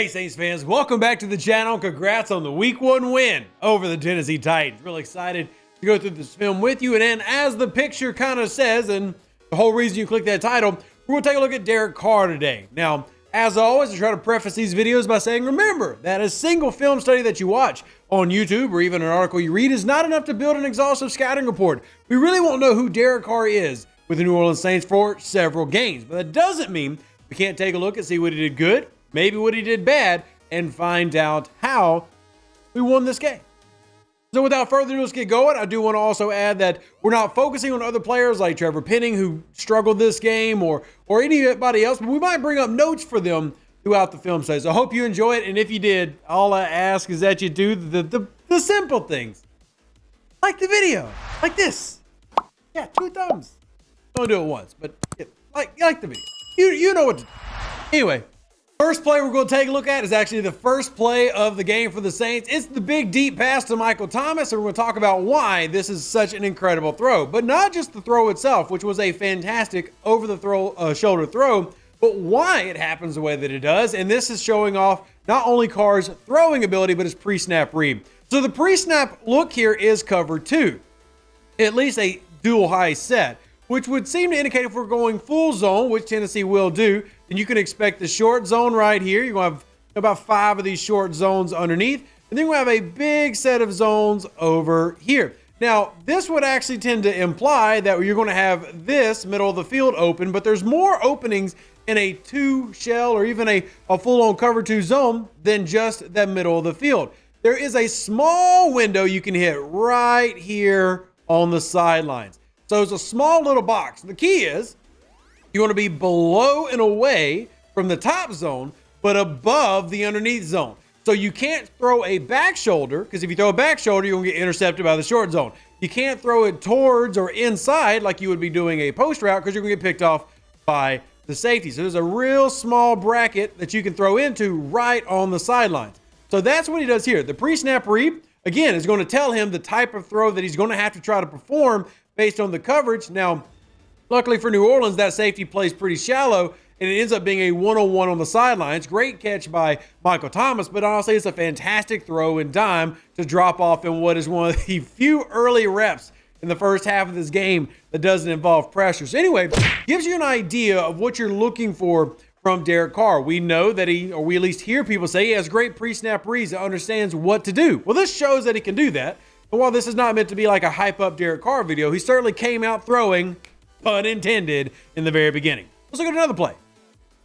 Hey Saints fans, welcome back to the channel. Congrats on the week 1 win over the Tennessee Titans. Really excited to go through this film with you. And then as the picture kind of says, and the whole reason you click that title, we're going to take a look at Derek Carr today. Now, as always, I try to preface these videos by saying, remember that a single film study that you watch on YouTube or even an article you read is not enough to build an exhaustive scouting report. We really won't know who Derek Carr is with the New Orleans Saints for several games. But that doesn't mean we can't take a look and see what he did good, maybe what he did bad, and find out how we won this game. So without further ado, let's get going. I do want to also add that we're not focusing on other players like Trevor Penning, who struggled this game, or anybody else, but we might bring up notes for them throughout the film study. So I hope you enjoy it, and if you did, all I ask is that you do the simple things. Like the video, like this. Yeah, 2 thumbs. Don't do it once, but yeah, like the video. You know what to do. Anyway, first play we're going to take a look at is actually the first play of the game for the Saints. It's the big deep pass to Michael Thomas, and we're going to talk about why this is such an incredible throw. But not just the throw itself, which was a fantastic over-the-shoulder throw, but why it happens the way that it does. And this is showing off not only Carr's throwing ability, but his pre-snap read. So the pre-snap look here is cover 2, at least a dual high set, which would seem to indicate if we're going full zone, which Tennessee will do, then you can expect the short zone right here. You're going to have about 5 of these short zones underneath, and then we'll have a big set of zones over here. Now, this would actually tend to imply that you're going to have this middle of the field open, but there's more openings in a 2 shell or even a full-on cover 2 zone than just that middle of the field. There is a small window you can hit right here on the sidelines. So it's a small little box. The key is you want to be below and away from the top zone, but above the underneath zone. So you can't throw a back shoulder, because if you throw a back shoulder, you're going to get intercepted by the short zone. You can't throw it towards or inside like you would be doing a post route, because you're going to get picked off by the safety. So there's a real small bracket that you can throw into right on the sidelines. So that's what he does here. The pre-snap read, again, is going to tell him the type of throw that he's going to have to try to perform based on the coverage. Now, luckily for New Orleans, that safety plays pretty shallow, and it ends up being a one-on-one on the sidelines. Great catch by Michael Thomas, but honestly, it's a fantastic throw and dime to drop off in what is one of the few early reps in the first half of this game that doesn't involve pressure. So anyway, gives you an idea of what you're looking for from Derek Carr. We know that we at least hear people say he has great pre-snap reads and understands what to do. Well, this shows that he can do that. But while this is not meant to be like a hype-up Derek Carr video, he certainly came out throwing, pun intended, in the very beginning. Let's look at another play.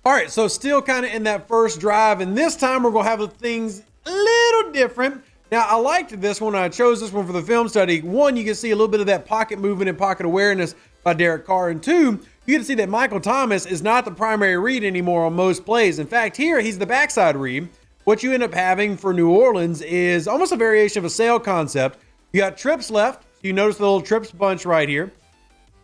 All right, so still kind of in that first drive, and this time we're going to have things a little different. Now, I liked this one. I chose this one for the film study. 1, you can see a little bit of that pocket movement and pocket awareness by Derek Carr. And 2, you can see that Michael Thomas is not the primary read anymore on most plays. In fact, here he's the backside read. What you end up having for New Orleans is almost a variation of a sail concept. You got trips left. You notice the little trips bunch right here.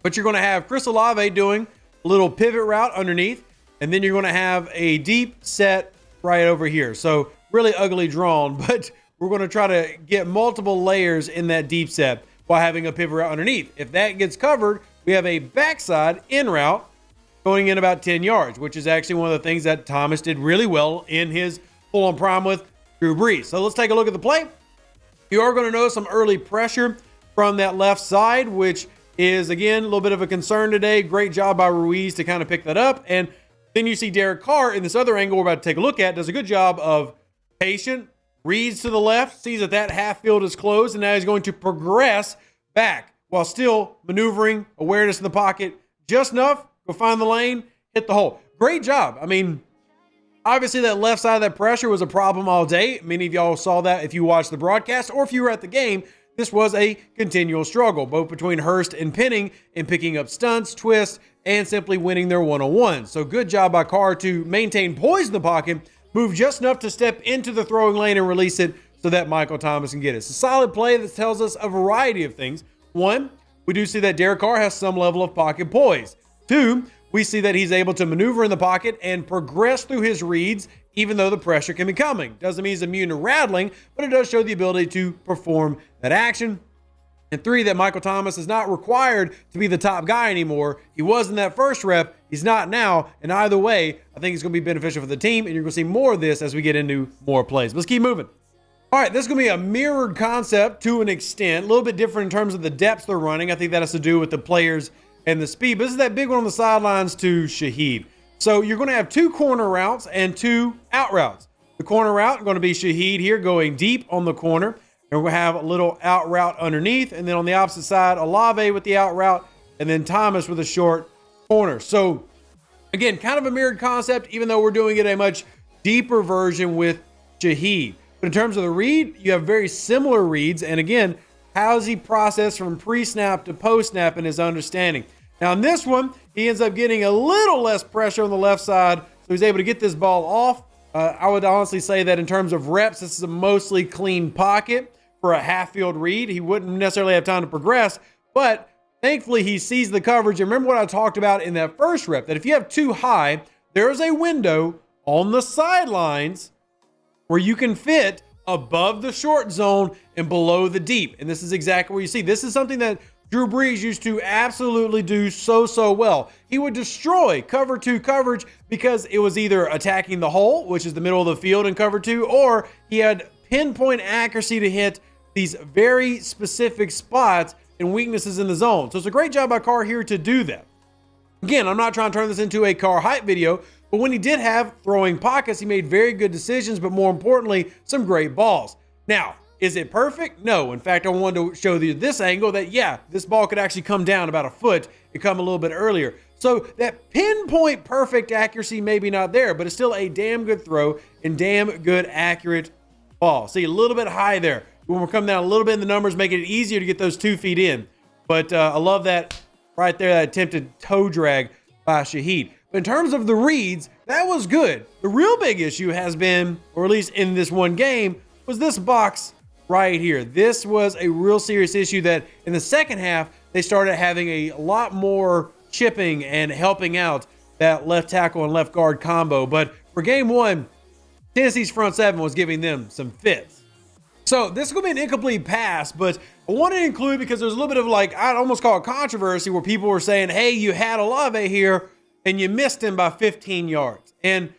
But you're going to have Chris Olave doing a little pivot route underneath. And then you're going to have a deep set right over here. So really ugly drawn, but we're going to try to get multiple layers in that deep set while having a pivot route underneath. If that gets covered, we have a backside in route going in about 10 yards, which is actually one of the things that Thomas did really well in his full-on prime with Drew Brees. So let's take a look at the play. You are going to notice some early pressure from that left side, which is, again, a little bit of a concern today. Great job by Ruiz to kind of pick that up. And then you see Derek Carr in this other angle we're about to take a look at, does a good job of patient, reads to the left, sees that half field is closed, and now he's going to progress back while still maneuvering, awareness in the pocket, just enough, go find the lane, hit the hole. Great job. I mean, obviously, that left side of that pressure was a problem all day. Many of y'all saw that if you watched the broadcast or if you were at the game. This was a continual struggle, both between Hurst and Penning in picking up stunts, twists, and simply winning their one-on-one. So good job by Carr to maintain poise in the pocket, move just enough to step into the throwing lane and release it so that Michael Thomas can get it. It's a solid play that tells us a variety of things. 1, we do see that Derek Carr has some level of pocket poise. 2, we see that he's able to maneuver in the pocket and progress through his reads, even though the pressure can be coming. Doesn't mean he's immune to rattling, but it does show the ability to perform that action. And 3, that Michael Thomas is not required to be the top guy anymore. He was in that first rep. He's not now. And either way, I think it's going to be beneficial for the team. And you're going to see more of this as we get into more plays. Let's keep moving. All right, this is going to be a mirrored concept to an extent. A little bit different in terms of the depths they're running. I think that has to do with the players and the speed. But this is that big one on the sidelines to Shaheed. So you're going to have 2 corner routes and 2 out routes. The corner route going to be Shaheed here going deep on the corner. And we're going to have a little out route underneath. And then on the opposite side, Olave with the out route. And then Thomas with a short corner. So, again, kind of a mirrored concept, even though we're doing it a much deeper version with Shaheed. But in terms of the read, you have very similar reads. And again, how's he processed from pre-snap to post-snap in his understanding? Now, in this one, he ends up getting a little less pressure on the left side. So he's able to get this ball off. I would honestly say that in terms of reps, this is a mostly clean pocket for a half-field read. He wouldn't necessarily have time to progress, but thankfully he sees the coverage. And remember what I talked about in that first rep, that if you have too high, there is a window on the sidelines where you can fit above the short zone and below the deep. And this is exactly what you see. This is something that Drew Brees used to absolutely do so well. He would destroy cover 2 coverage because it was either attacking the hole, which is the middle of the field in cover 2, or he had pinpoint accuracy to hit these very specific spots and weaknesses in the zone. So it's a great job by Carr here to do that. Again, I'm not trying to turn this into a Carr hype video, but when he did have throwing pockets, he made very good decisions, but more importantly, some great balls. Now, is it perfect? No. In fact, I wanted to show you this angle that, yeah, this ball could actually come down about a foot and come a little bit earlier. So that pinpoint perfect accuracy maybe not there, but it's still a damn good throw and damn good accurate ball. See, a little bit high there. When we're coming down a little bit in the numbers, making it easier to get those 2 feet in. But I love that right there, that attempted toe drag by Shaheed. But in terms of the reads, that was good. The real big issue has been, or at least in this one game, was this box right here. This was a real serious issue that in the second half, they started having a lot more chipping and helping out that left tackle and left guard combo. But for game 1, Tennessee's front 7 was giving them some fits. So this is going to be an incomplete pass, but I wanted to include because there's a little bit of like, I'd almost call it controversy where people were saying, hey, you had Olave here and you missed him by 15 yards. And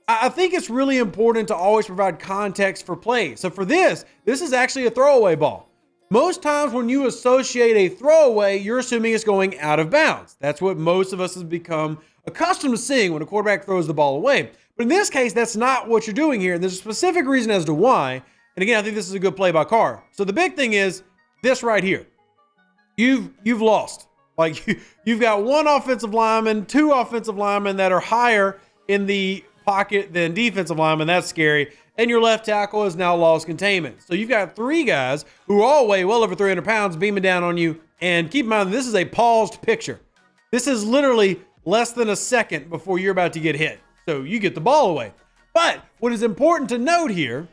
I think it's really important to always provide context for plays. So for this is actually a throwaway ball. Most times when you associate a throwaway, you're assuming it's going out of bounds. That's what most of us have become accustomed to seeing when a quarterback throws the ball away. But in this case, that's not what you're doing here. And there's a specific reason as to why. And again, I think this is a good play by Carr. So the big thing is this right here. You've lost. Like you've got 1 offensive lineman, 2 offensive linemen that are higher in the pocket than defensive linemen. That's scary. And your left tackle has now lost containment. So you've got 3 guys who all weigh well over 300 pounds beaming down on you. And keep in mind, this is a paused picture. This is literally less than a second before you're about to get hit. So you get the ball away. But what is important to note here,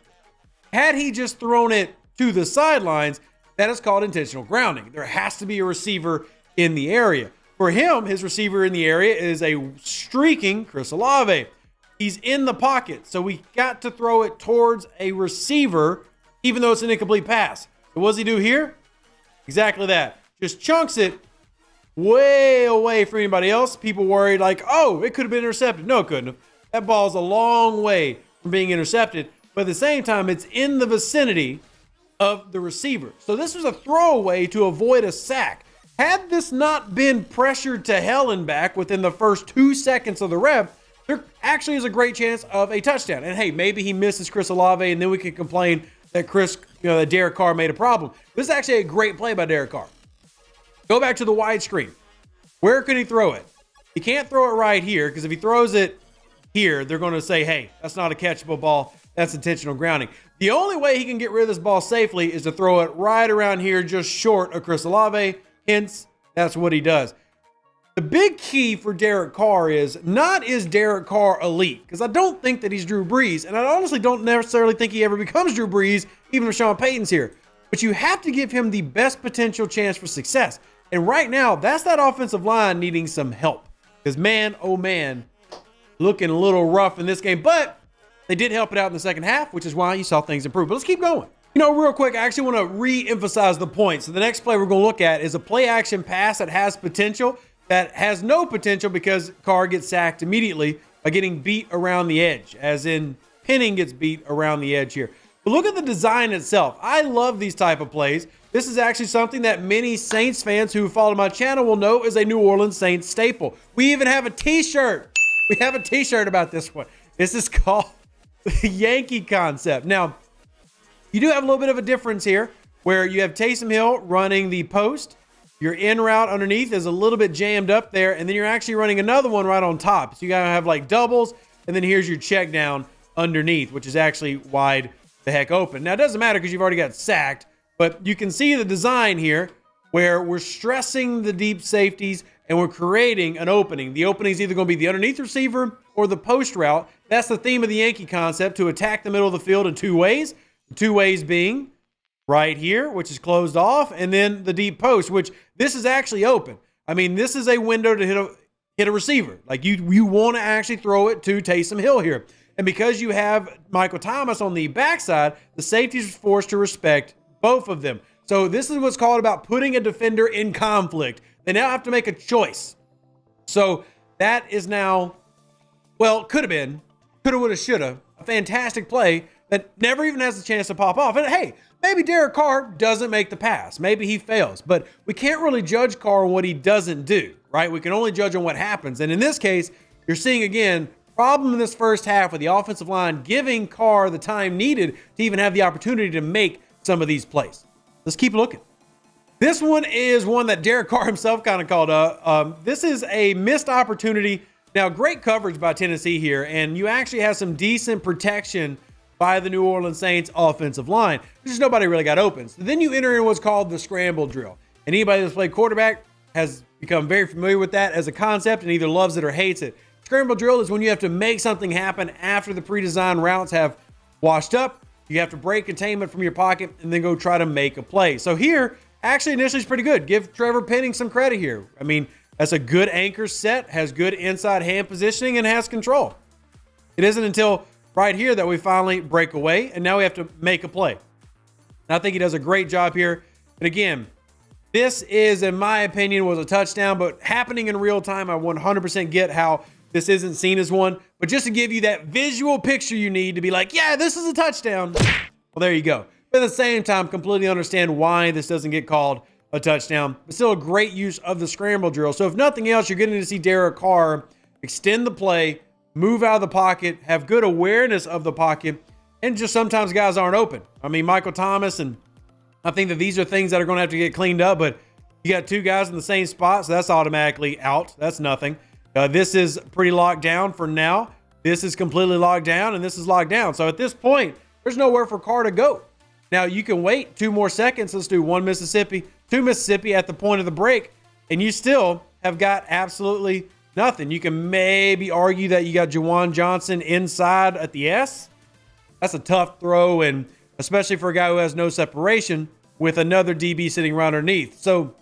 had he just thrown it to the sidelines, that is called intentional grounding. There has to be a receiver in the area. For him, his receiver in the area is a streaking Chris Olave. He's in the pocket, so we got to throw it towards a receiver, even though it's an incomplete pass. So what does he do here? Exactly that. Just chunks it way away from anybody else. People worried like, oh, it could have been intercepted. No, it couldn't have. That ball's a long way from being intercepted. But at the same time, it's in the vicinity of the receiver. So this was a throwaway to avoid a sack. Had this not been pressured to hell and back within the first 2 seconds of the rep, there actually is a great chance of a touchdown. And hey, maybe he misses Chris Olave, and then we can complain that that Derek Carr made a problem. This is actually a great play by Derek Carr. Go back to the wide screen. Where could he throw it? He can't throw it right here, because if he throws it here, they're going to say, hey, that's not a catchable ball. That's intentional grounding. The only way he can get rid of this ball safely is to throw it right around here, just short of Chris Olave. Hence, that's what he does. The big key for Derek Carr is Derek Carr elite? Because I don't think that he's Drew Brees, and I honestly don't necessarily think he ever becomes Drew Brees, even if Sean Payton's here. But you have to give him the best potential chance for success. And right now, that's that offensive line needing some help. Because man, oh man, looking a little rough in this game. But they did help it out in the second half, which is why you saw things improve. But let's keep going. You know, real quick, I actually want to re-emphasize the point. So the next play we're going to look at is a play action pass that has potential, that has no potential because Carr gets sacked immediately by getting beat around the edge, as in Penning gets beat around the edge here. But look at the design itself. I love these type of plays. This is actually something that many Saints fans who follow my channel will know is a New Orleans Saints staple. We even have a t-shirt. We have a t-shirt about this one. This is called the Yankee concept. Now, you do have a little bit of a difference here where you have Taysom Hill running the post. Your in route underneath is a little bit jammed up there, and then you're actually running another one right on top. So you gotta have like doubles, and then here's your check down underneath, which is actually wide the heck open. Now, it doesn't matter because you've already got sacked, but you can see the design here where we're stressing the deep safeties and we're creating an opening. The opening is either going to be the underneath receiver or the post route. That's the theme of the Yankee concept, to attack the middle of the field in two ways. The two ways being right here, which is closed off, and then the deep post, which this is actually open. I mean, this is a window to hit a receiver. Like you want to actually throw it to Taysom Hill here. And because you have Michael Thomas on the backside, the safeties are forced to respect both of them. So this is what's called about putting a defender in conflict. They now have to make a choice. So that is now, well, could have been, coulda, woulda, shoulda, a fantastic play that never even has a chance to pop off. And hey, maybe Derek Carr doesn't make the pass. Maybe he fails. But we can't really judge Carr on what he doesn't do, right? We can only judge on what happens. And in this case, you're seeing, again, problem in this first half with the offensive line giving Carr the time needed to even have the opportunity to make some of these plays. Let's keep looking. This one is one that Derek Carr himself kind of called up. This is a missed opportunity. Now, great coverage by Tennessee here, and you actually have some decent protection by the New Orleans Saints offensive line. Just nobody really got open. So then you enter in what's called the scramble drill. And anybody that's played quarterback has become very familiar with that as a concept and either loves it or hates it. Scramble drill is when you have to make something happen after the pre-designed routes have washed up. You have to break containment from your pocket and then go try to make a play. So here, actually initially is pretty good. Give Trevor Penning some credit here. I mean, that's a good anchor set, has good inside hand positioning, and has control. It isn't until right here that we finally break away, and now we have to make a play. And I think he does a great job here. And again, this is, in my opinion, was a touchdown, but happening in real time, I 100% get how this isn't seen as one. But just to give you that visual picture you need to be like, yeah, this is a touchdown. Well, there you go. But at the same time, completely understand why this doesn't get called a touchdown. But still a great use of the scramble drill. So if nothing else, you're getting to see Derek Carr extend the play, move out of the pocket, have good awareness of the pocket, and just sometimes guys aren't open. I mean, Michael Thomas, and I think that these are things that are going to have to get cleaned up, but you got two guys in the same spot, so that's automatically out. That's nothing. This is pretty locked down for now. This is completely locked down, and this is locked down. So at this point, there's nowhere for Carr to go. Now, you can wait 2 more seconds. Let's do 1 Mississippi, 2 Mississippi at the point of the break, and you still have got absolutely nothing. You can maybe argue that you got Juwan Johnson inside at the S. That's a tough throw, and especially for a guy who has no separation with another DB sitting right underneath. So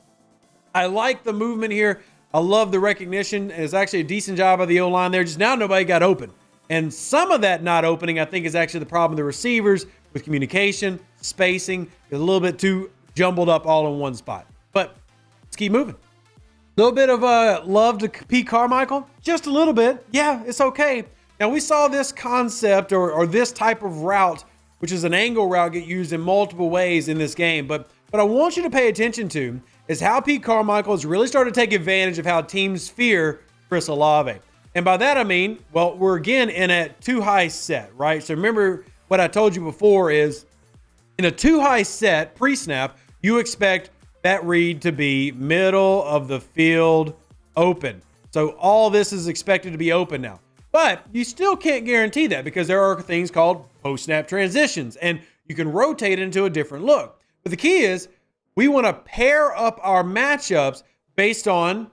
I like the movement here. I love the recognition. It's actually a decent job of the O-line there. Just now nobody got open. And some of that not opening, I think, is actually the problem of the receivers with communication, spacing. It's a little bit too jumbled up all in one spot. But let's keep moving. A little bit of love to Pete Carmichael. Just a little bit. Yeah, it's okay. Now, we saw this concept or this type of route, which is an angle route, get used in multiple ways in this game. But what I want you to pay attention to is how Pete Carmichael has really started to take advantage of how teams fear Chris Olave. And by that, I mean, well, we're again in a too high set, right? So remember what I told you before is in a too high set pre-snap, you expect that read to be middle of the field open. So all this is expected to be open now. But you still can't guarantee that because there are things called post-snap transitions, and you can rotate into a different look. But the key is we want to pair up our matchups based on,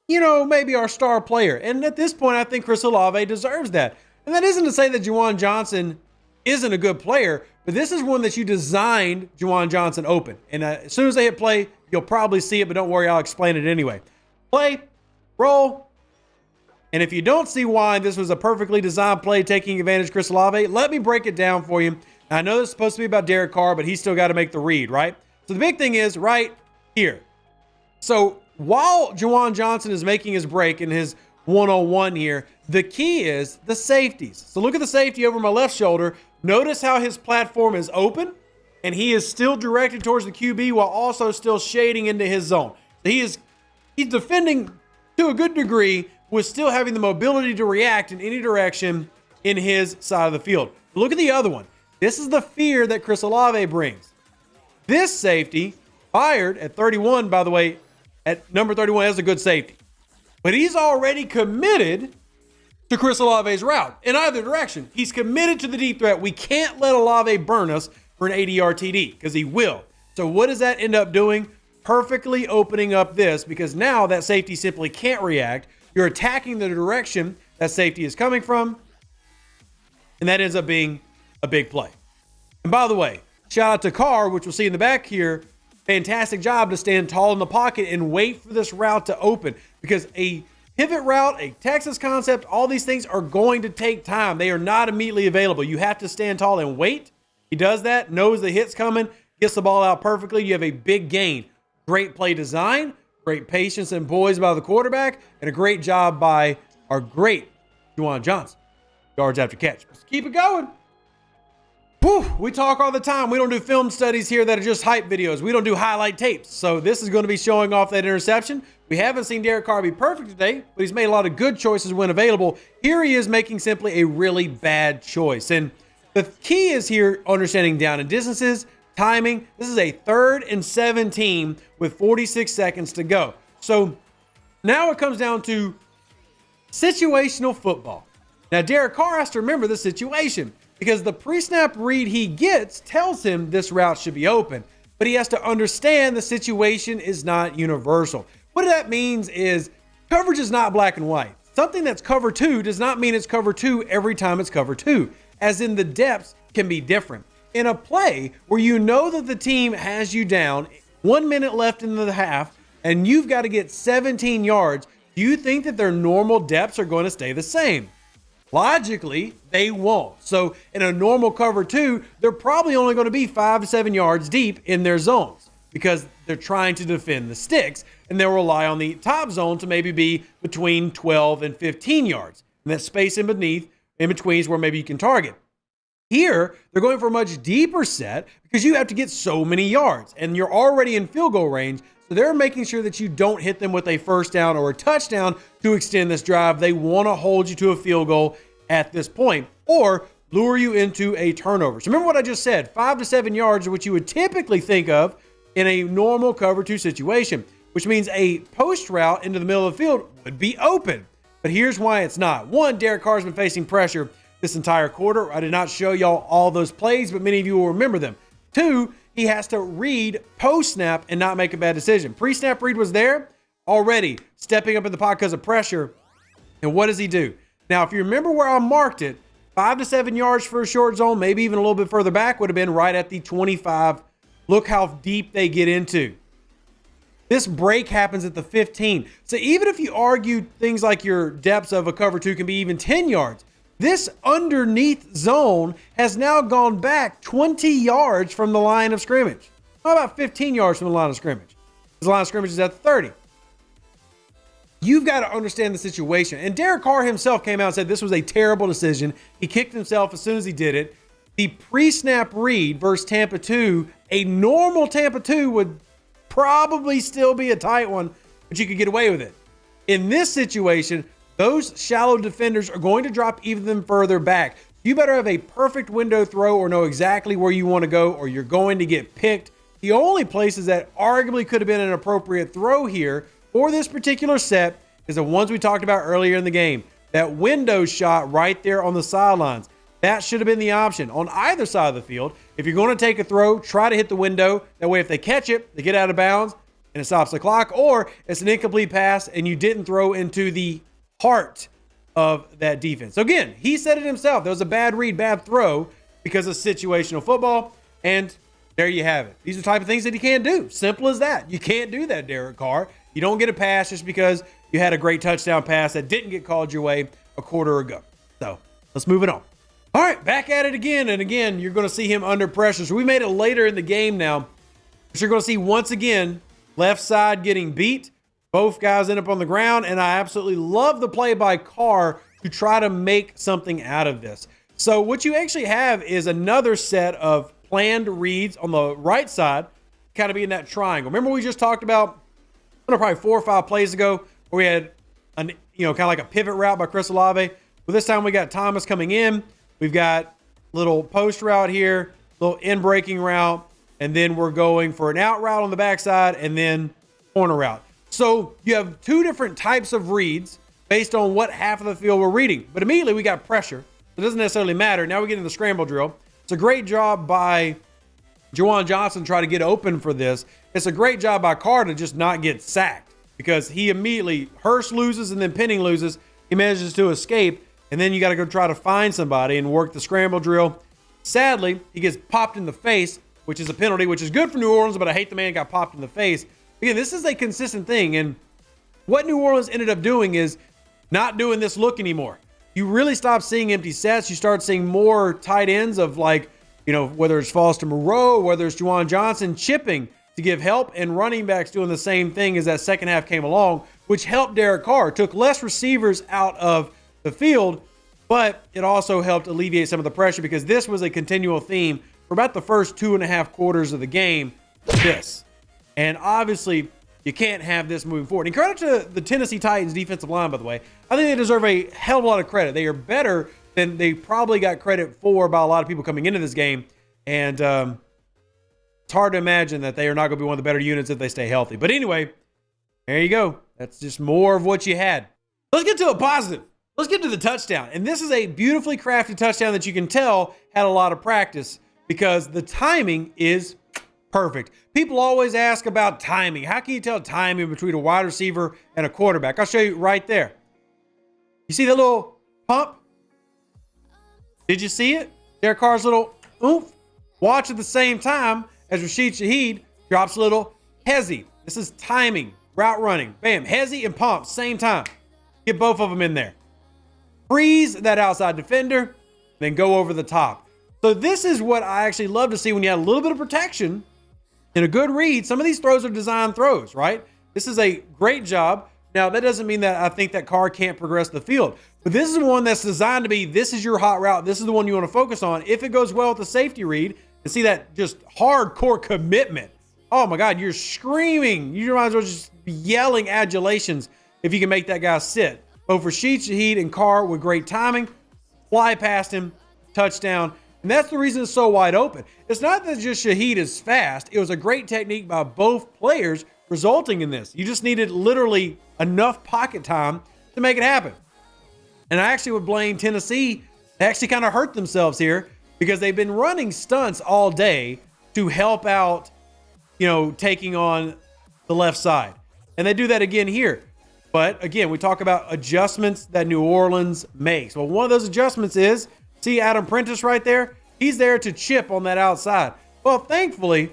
you know, maybe our star player. And at this point, I think Chris Olave deserves that. And that isn't to say that Juwan Johnson isn't a good player, but this is one that you designed Juwan Johnson open. And as soon as they hit play, you'll probably see it, but don't worry, I'll explain it anyway. Play, roll. And if you don't see why this was a perfectly designed play taking advantage of Chris Olave, let me break it down for you I know this is supposed to be about Derek Carr, but he's still got to make the read, right? So the big thing is right here. So while Juwan Johnson is making his break in his one-on-one here, the key is the safeties. So look at the safety over my left shoulder. Notice how his platform is open and he is still directed towards the QB while also still shading into his zone. So he's defending to a good degree with still having the mobility to react in any direction in his side of the field. Look at the other one. This is the fear that Chris Olave brings. This safety, fired at 31, by the way, at number 31, has a good safety. But he's already committed to Chris Olave's route in either direction. He's committed to the deep threat. We can't let Olave burn us for an 80-yard TD because he will. So what does that end up doing? Perfectly opening up this, because now that safety simply can't react. You're attacking the direction that safety is coming from, and that ends up being a big play. And by the way, shout out to Carr, which we'll see in the back here. Fantastic job to stand tall in the pocket and wait for this route to open, because a pivot route, a Texas concept, all these things are going to take time. They are not immediately available. You have to stand tall and wait. He does that, knows the hit's coming, gets the ball out perfectly. You have a big gain. Great play design, great patience and poise by the quarterback, and a great job by our great Juwan Johnson. Yards after catch. Let's keep it going. Whew, we talk all the time. We don't do film studies here that are just hype videos. We don't do highlight tapes. So this is going to be showing off that interception. We haven't seen Derek Carr be perfect today, but he's made a lot of good choices when available. Here he is making simply a really bad choice. And the key is here understanding down and distances, timing. This is a 3rd and 17 with 46 seconds to go. So now it comes down to situational football. Now, Derek Carr has to remember the situation, because the pre-snap read he gets tells him this route should be open, but he has to understand the situation is not universal. What that means is coverage is not black and white. Something that's cover 2 does not mean it's cover 2 every time it's cover 2, as in the depths can be different. In a play where you know that the team has you down, 1 minute left in the half, and you've got to get 17 yards, do you think that their normal depths are going to stay the same? Logically, they won't. So in a normal cover 2, they're probably only going to be 5 to 7 yards deep in their zones, because they're trying to defend the sticks, and they'll rely on the top zone to maybe be between 12 and 15 yards. And that space in between is where maybe you can target. Here, they're going for a much deeper set because you have to get so many yards, and you're already in field goal range. So they're making sure that you don't hit them with a first down or a touchdown to extend this drive. They want to hold you to a field goal at this point or lure you into a turnover. So remember what I just said, 5 to 7 yards is what you would typically think of in a normal cover 2 situation, which means a post route into the middle of the field would be open. But here's why it's not. One, Derek Carr's been facing pressure this entire quarter. I did not show y'all all those plays, but many of you will remember them. Two, he has to read post-snap and not make a bad decision. Pre-snap read was there already, stepping up in the pocket because of pressure. And what does he do? Now, if you remember where I marked it, 5 to 7 yards for a short zone, maybe even a little bit further back, would have been right at the 25. Look how deep they get into. This break happens at the 15. So even if you argue things like your depths of a cover 2 can be even 10 yards, this underneath zone has now gone back 20 yards from the line of scrimmage. How about 15 yards from the line of scrimmage? The line of scrimmage is at the 30. You've got to understand the situation. And Derek Carr himself came out and said this was a terrible decision. He kicked himself as soon as he did it. The pre-snap read versus Tampa 2, a normal Tampa 2 would probably still be a tight one, but you could get away with it. In this situation, those shallow defenders are going to drop even further back. You better have a perfect window throw or know exactly where you want to go, or you're going to get picked. The only places that arguably could have been an appropriate throw here for this particular set is the ones we talked about earlier in the game. That window shot right there on the sidelines. That should have been the option on either side of the field. If you're going to take a throw, try to hit the window. That way, if they catch it, they get out of bounds and it stops the clock, or it's an incomplete pass and you didn't throw into the heart of that defense. So again, he said it himself. There was a bad read, bad throw because of situational football. And there you have it. These are the type of things that he can't do. Simple as that. You can't do that, Derek Carr. You don't get a pass just because you had a great touchdown pass that didn't get called your way a quarter ago. So let's move it on. All right, back at it again. And again, you're going to see him under pressure. So we made it later in the game now. So you're going to see once again, left side getting beat. Both guys end up on the ground. And I absolutely love the play by Carr to try to make something out of this. So what you actually have is another set of planned reads on the right side, kind of be in that triangle. Remember we just talked about, probably 4 or 5 plays ago, where we had an, kind of like a pivot route by Chris Olave. Well, this time we got Thomas coming in. We've got little post route here, little in breaking route, and then we're going for an out route on the backside and then corner route. So you have 2 different types of reads based on what half of the field we're reading. But immediately we got pressure. It doesn't necessarily matter. Now we get into the scramble drill. It's a great job by Juwan Johnson to try to get open for this. It's a great job by Carr to just not get sacked because he immediately, Hurst loses and then Penning loses. He manages to escape. And then you got to go try to find somebody and work the scramble drill. Sadly, he gets popped in the face, which is a penalty, which is good for New Orleans, but I hate the man got popped in the face. Again, this is a consistent thing. And what New Orleans ended up doing is not doing this look anymore. You really stop seeing empty sets. You start seeing more tight ends of whether it's Foster Moreau, whether it's Juwan Johnson chipping to give help, and running backs doing the same thing as that second half came along, which helped Derek Carr. Took less receivers out of the field, but it also helped alleviate some of the pressure because this was a continual theme for about the first 2.5 quarters of the game. And obviously you can't have this moving forward. And credit to the Tennessee Titans defensive line, by the way. I think they deserve a hell of a lot of credit. They are better than they probably got credit for by a lot of people coming into this game. And it's hard to imagine that they are not going to be one of the better units if they stay healthy. But anyway, there you go. That's just more of what you had. Let's get to a positive. Let's get to the touchdown. And this is a beautifully crafted touchdown that you can tell had a lot of practice because the timing is perfect. People always ask about timing. How can you tell timing between a wide receiver and a quarterback? I'll show you right there. You see that little pump? Did you see it? Derek Carr's little oomph. Watch at the same time as Rashid Shaheed drops a little hezzy. This is timing, route running. Bam, hezzy and pump, same time. Get both of them in there. Freeze that outside defender, then go over the top. So this is what I actually love to see when you have a little bit of protection and a good read. Some of these throws are design throws, right? This is a great job. Now, that doesn't mean that I think that Carr can't progress the field, but this is one that's designed to be, this is your hot route. This is the one you want to focus on. If it goes well with the safety read and see that just hardcore commitment. Oh my God, you're screaming. You might as well just be yelling adulations if you can make that guy sit. Both Rashid Shaheed and Carr with great timing, fly past him, touchdown. And that's the reason it's so wide open. It's not that just Shaheed is fast. It was a great technique by both players resulting in this. You just needed literally enough pocket time to make it happen. And I actually would blame Tennessee. They actually kind of hurt themselves here because they've been running stunts all day to help out, taking on the left side. And they do that again here. But again, we talk about adjustments that New Orleans makes. Well, one of those adjustments is, see Adam Prentice right there? He's there to chip on that outside. Well, thankfully,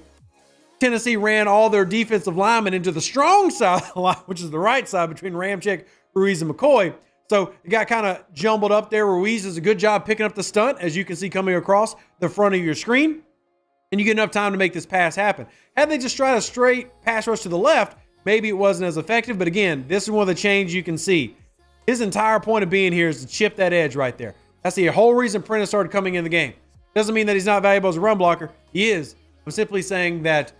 Tennessee ran all their defensive linemen into the strong side of the line, which is the right side between Ramczyk, Ruiz, and McCoy. So it got kind of jumbled up there. Ruiz does a good job picking up the stunt, as you can see coming across the front of your screen. And you get enough time to make this pass happen. Had they just tried a straight pass rush to the left, maybe it wasn't as effective. But again, this is one of the changes you can see. His entire point of being here is to chip that edge right there. That's the whole reason Prentice started coming in the game. Doesn't mean that he's not valuable as a run blocker. He is. I'm simply saying that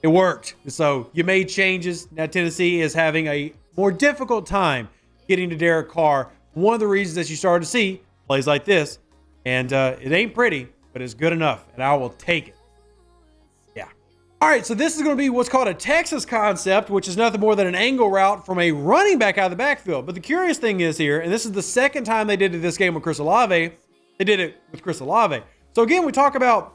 it worked. So you made changes. Now Tennessee is having a more difficult time getting to Derek Carr. One of the reasons that you started to see plays like this. And it ain't pretty, but it's good enough. And I will take it. Yeah. All right, so this is going to be what's called a Texas concept, which is nothing more than an angle route from a running back out of the backfield. But the curious thing is here, and this is the second time they did it this game with Chris Olave. They did it with Chris Olave. So again, we talk about,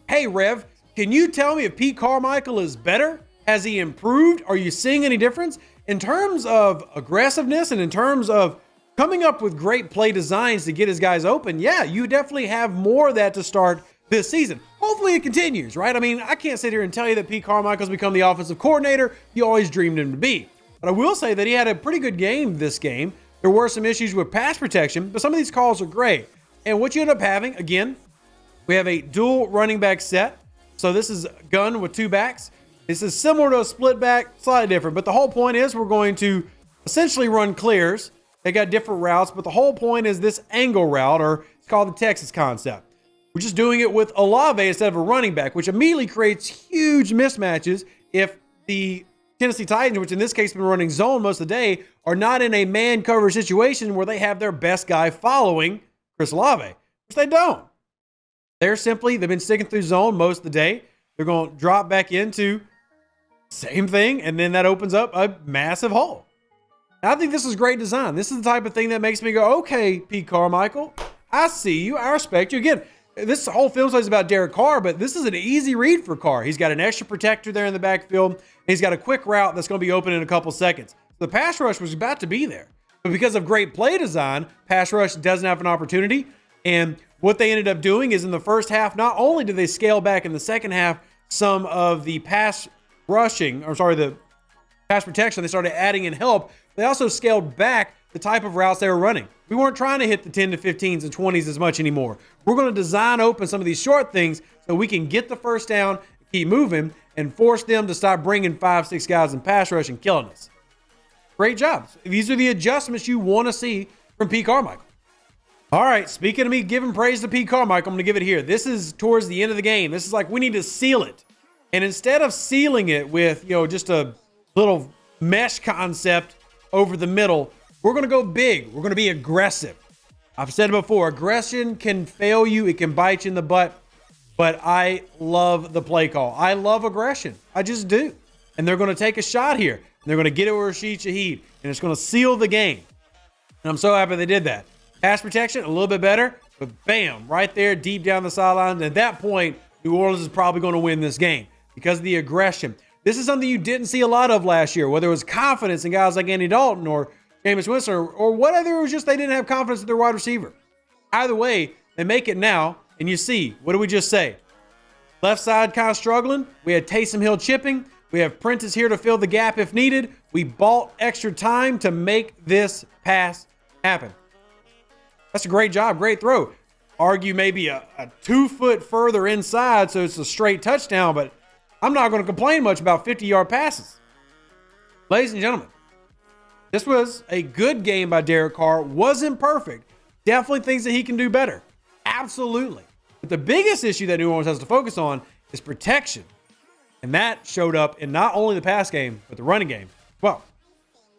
hey, Rev, can you tell me if Pete Carmichael is better? Has he improved? Are you seeing any difference? In terms of aggressiveness and in terms of coming up with great play designs to get his guys open, yeah, you definitely have more of that to start this season. Hopefully it continues, right? I mean, I can't sit here and tell you that Pete Carmichael's become the offensive coordinator you always dreamed him to be. But I will say that he had a pretty good game this game. There were some issues with pass protection, but some of these calls are great. And what you end up having, again, we have a dual running back set. So this is gun with 2 backs. This is similar to a split back, slightly different. But the whole point is we're going to essentially run clears. They got different routes, but the whole point is this angle route, or it's called the Texas concept. We're just doing it with Olave instead of a running back, which immediately creates huge mismatches if the Tennessee Titans, which in this case have been running zone most of the day, are not in a man cover situation where they have their best guy following Chris Olave, which they don't. They've been sticking through zone most of the day. They're going to drop back into same thing, and then that opens up a massive hole. I think this is great design. This is the type of thing that makes me go, okay, Pete Carmichael, I see you. I respect you. Again, this whole film study is about Derek Carr, but this is an easy read for Carr. He's got an extra protector there in the backfield, and he's got a quick route that's going to be open in a couple seconds. The pass rush was about to be there, but because of great play design, pass rush doesn't have an opportunity. And what they ended up doing is in the first half, not only did they scale back in the second half some of the pass protection, they started adding in help. They also scaled back the type of routes they were running. We weren't trying to hit the 10 to 15s and 20s as much anymore. We're going to design open some of these short things so we can get the first down, keep moving, and force them to stop bringing 5-6 guys in pass rush and killing us. Great job. These are the adjustments you want to see from Pete Carmichael. All right, speaking of me giving praise to Pete Carmichael, I'm going to give it here. This is towards the end of the game. This is like we need to seal it. And instead of sealing it with, just a little mesh concept over the middle, we're going to go big. We're going to be aggressive. I've said it before, aggression can fail you. It can bite you in the butt. But I love the play call. I love aggression. I just do. And they're going to take a shot here. And they're going to get it with Rashid Shaheed. And it's going to seal the game. And I'm so happy they did that. Pass protection, a little bit better. But bam, right there, deep down the sidelines. At that point, New Orleans is probably going to win this game because of the aggression. This is something you didn't see a lot of last year, whether it was confidence in guys like Andy Dalton or Jameis Winston or whatever. It was just they didn't have confidence in their wide receiver. Either way, they make it now, and you see, what did we just say? Left side kind of struggling. We had Taysom Hill chipping. We have Prentice here to fill the gap if needed. We bought extra time to make this pass happen. That's a great job, great throw. Argue maybe a 2 foot further inside, so it's a straight touchdown, but I'm not going to complain much about 50-yard passes. Ladies and gentlemen, this was a good game by Derek Carr. Wasn't perfect. Definitely things that he can do better. Absolutely. But the biggest issue that New Orleans has to focus on is protection. And that showed up in not only the pass game, but the running game. Well,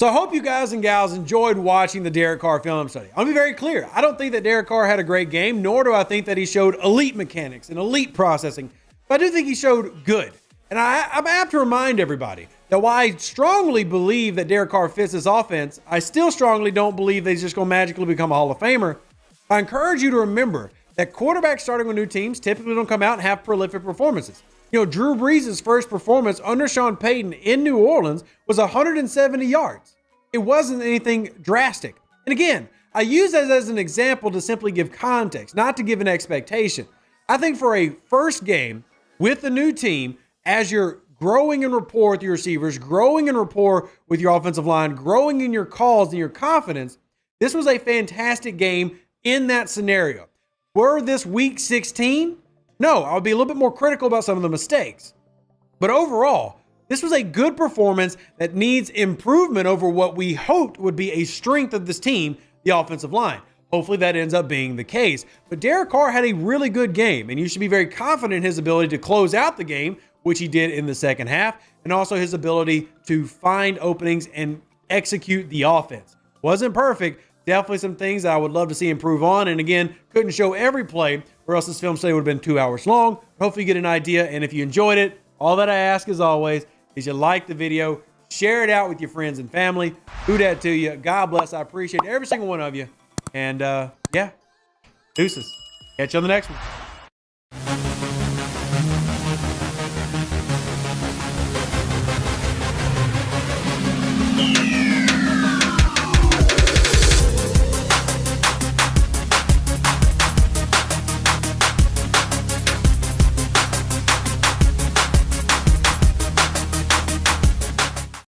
so I hope you guys and gals enjoyed watching the Derek Carr film study. I'll be very clear. I don't think that Derek Carr had a great game, nor do I think that he showed elite mechanics and elite processing. But I do think he showed good. And I'm apt to remind everybody that while I strongly believe that Derek Carr fits his offense, I still strongly don't believe that he's just going to magically become a Hall of Famer. I encourage you to remember that quarterbacks starting with new teams typically don't come out and have prolific performances. Drew Brees' first performance under Sean Payton in New Orleans was 170 yards. It wasn't anything drastic. And again, I use that as an example to simply give context, not to give an expectation. I think for a first game with a new team, as you're growing in rapport with your receivers, growing in rapport with your offensive line, growing in your calls and your confidence, this was a fantastic game in that scenario. Were this week 16? No, I would be a little bit more critical about some of the mistakes. But overall, this was a good performance that needs improvement over what we hoped would be a strength of this team, the offensive line. Hopefully that ends up being the case. But Derek Carr had a really good game, and you should be very confident in his ability to close out the game, which he did in the second half, and also his ability to find openings and execute the offense. Wasn't perfect. Definitely some things that I would love to see improve on. And again, couldn't show every play, or else this film study would have been 2 hours long. Hopefully you get an idea. And if you enjoyed it, all that I ask as always is you like the video, share it out with your friends and family. Do that to you. God bless. I appreciate every single one of you. And yeah, deuces. Catch you on the next one.